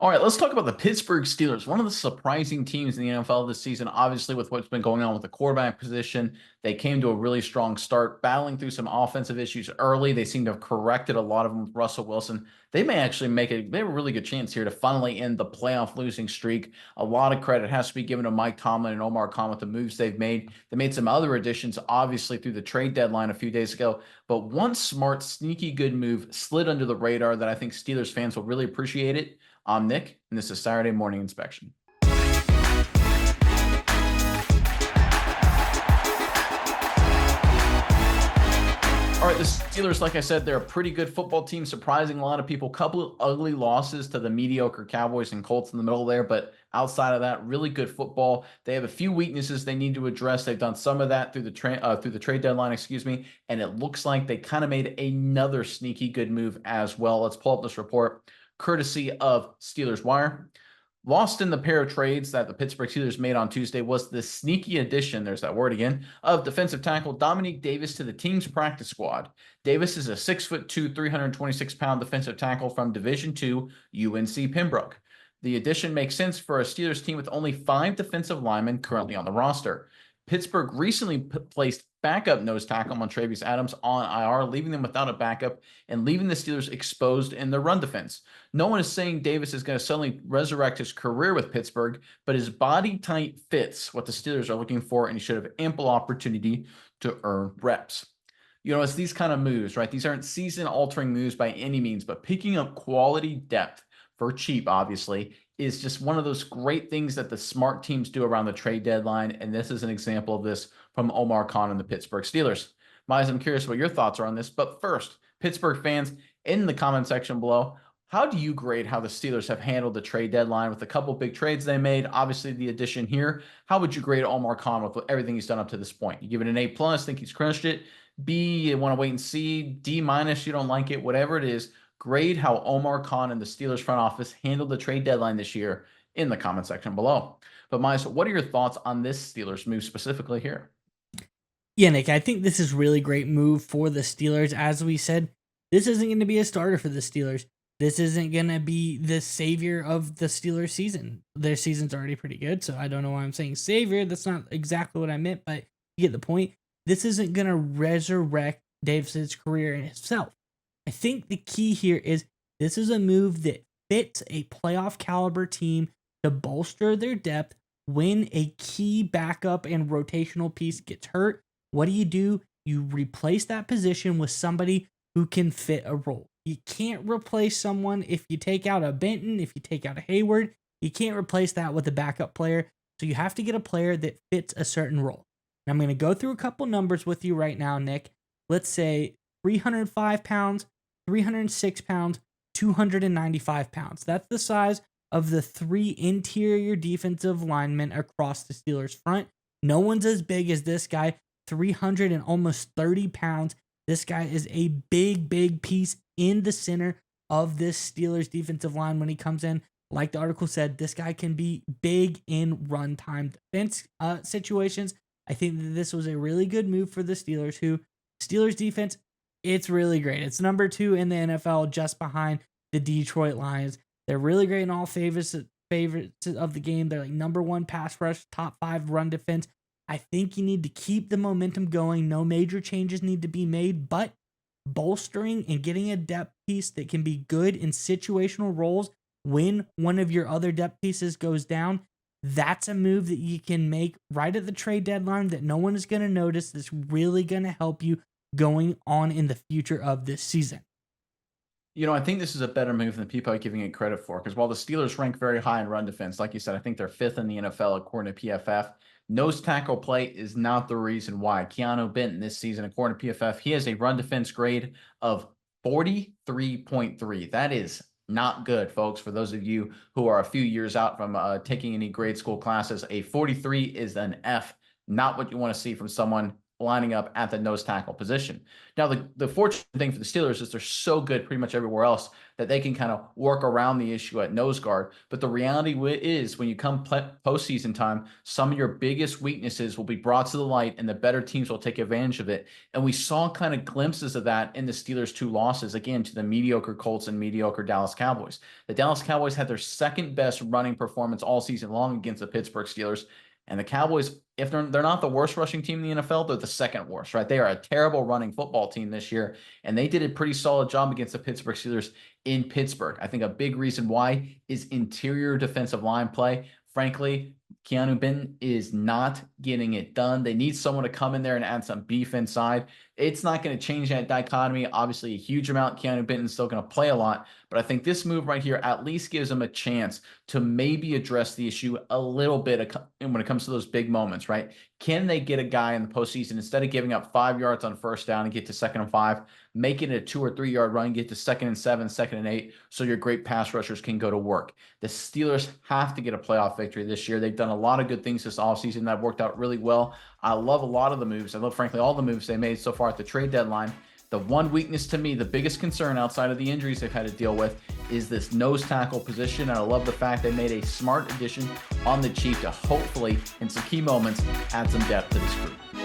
All right, let's talk about the Pittsburgh Steelers, one of the surprising teams in the NFL this season. Obviously, with what's been going on with the quarterback position, they came to a really strong start, battling through some offensive issues early. They seem to have corrected a lot of them with Russell Wilson. They may actually they have a really good chance here to finally end the playoff losing streak. A lot of credit has to be given to Mike Tomlin and Omar Khan with the moves they've made. They made some other additions, obviously, through the trade deadline a few days ago. But one smart, sneaky good move slid under the radar that I think Steelers fans will really appreciate it. I'm Nick, and this is Saturday Morning Inspection. All right, the Steelers, like I said, they're a pretty good football team, surprising a lot of people. Couple of ugly losses to the mediocre Cowboys and Colts in the middle there, but outside of that, really good football. They have a few weaknesses they need to address. They've done some of that through the trade deadline, and it looks like they kind of made another sneaky good move as well. Let's pull up this report, courtesy of Steelers Wire. Lost in the pair of trades that the Pittsburgh Steelers made on Tuesday was the sneaky addition, there's that word again, of defensive tackle Dominique Davis to the team's practice squad. Davis is a 6'2", 326-pound defensive tackle from Division II UNC Pembroke. The addition makes sense for a Steelers team with only 5 defensive linemen currently on the roster. Pittsburgh recently placed backup nose tackle Montravius Adams on IR, leaving them without a backup and leaving the Steelers exposed in their run defense. No one is saying Davis is going to suddenly resurrect his career with Pittsburgh, but his body type fits what the Steelers are looking for, and he should have ample opportunity to earn reps. You know, it's these kind of moves, right? These aren't season-altering moves by any means, but picking up quality depth for cheap, obviously, is just one of those great things that the smart teams do around the trade deadline, and this is an example of this from Omar Khan and the Pittsburgh Steelers. Miles, I'm curious what your thoughts are on this, but first, Pittsburgh fans, in the comment section below, how do you grade how the Steelers have handled the trade deadline with a couple big trades they made? Obviously, the addition here. How would you grade Omar Khan with everything he's done up to this point? You give it an A+, think he's crushed it. B, you want to wait and see. D-, you don't like it, whatever it is. Grade how Omar Khan and the Steelers front office handled the trade deadline this year in the comment section below. But Miles, what are your thoughts on this Steelers move specifically here? Yeah, Nick, I think this is really great move for the Steelers. As we said, this isn't going to be a starter for the Steelers. This isn't going to be the savior of the Steelers season. Their season's already pretty good, so I don't know why I'm saying savior. That's not exactly what I meant, but you get the point. This isn't going to resurrect Davis's career in itself. I think the key here is this is a move that fits a playoff caliber team to bolster their depth when a key backup and rotational piece gets hurt. What do? You replace that position with somebody who can fit a role. You can't replace someone if you take out a Benton, if you take out a Hayward. You can't replace that with a backup player. So you have to get a player that fits a certain role. And I'm going to go through a couple numbers with you right now, Nick. Let's say 305 pounds, 306 pounds, 295 pounds. That's the size of the 3 interior defensive linemen across the Steelers front. No one's as big as this guy, 300 and almost 30 pounds. This guy is a big piece in the center of this Steelers defensive line when he comes in. Like the article said, this guy can be big in runtime defense situations. I think that this was a really good move for the Steelers, Steelers defense, it's really great. It's number 2 in the NFL, just behind the Detroit Lions. They're really great in all favorites of the game. They're like number 1 pass rush, top 5 run defense. I think you need to keep the momentum going. No major changes need to be made, but bolstering and getting a depth piece that can be good in situational roles when one of your other depth pieces goes down, that's a move that you can make right at the trade deadline that no one is going to notice. That's really going to help you going on in the future of this season. You know, I think this is a better move than people are giving it credit for, because while the Steelers rank very high in run defense, like you said, I think they're 5th in the NFL according to PFF. Nose tackle play is not the reason why. Keanu Benton this season, according to PFF, he has a run defense grade of 43.3. That is not good, folks. For those of you who are a few years out from taking any grade school classes, a 43 is an F, not what you want to see from someone lining up at the nose tackle position. Now, the fortunate thing for the Steelers is they're so good pretty much everywhere else that they can kind of work around the issue at nose guard. But the reality is when you come postseason time, some of your biggest weaknesses will be brought to the light and the better teams will take advantage of it. And we saw kind of glimpses of that in the Steelers' 2 losses, again, to the mediocre Colts and mediocre Dallas Cowboys. The Dallas Cowboys had their second best running performance all season long against the Pittsburgh Steelers. And the Cowboys, if they're not the worst rushing team in the NFL, they're the second worst, right? They are a terrible running football team this year, and they did a pretty solid job against the Pittsburgh Steelers in Pittsburgh. I think a big reason why is interior defensive line play. Frankly, Keanu Benton is not getting it done. They need someone to come in there and add some beef inside. It's not going to change that dichotomy. Obviously, a huge amount. Keanu Benton's still going to play a lot, but I think this move right here at least gives them a chance to maybe address the issue a little bit when it comes to those big moments, right? Can they get a guy in the postseason, instead of giving up 5 yards on first down and get to 2nd and 5, make it a 2 or 3 yard run, get to 2nd and 7, 2nd and 8, so your great pass rushers can go to work. The Steelers have to get a playoff victory this year. They've done a lot of good things this offseason that worked out really well. I love a lot of the moves. I love, frankly, all the moves they made so far at the trade deadline. The one weakness to me, the biggest concern outside of the injuries they've had to deal with, is this nose tackle position. And I love the fact they made a smart addition on the cheap to hopefully, in some key moments, add some depth to this group.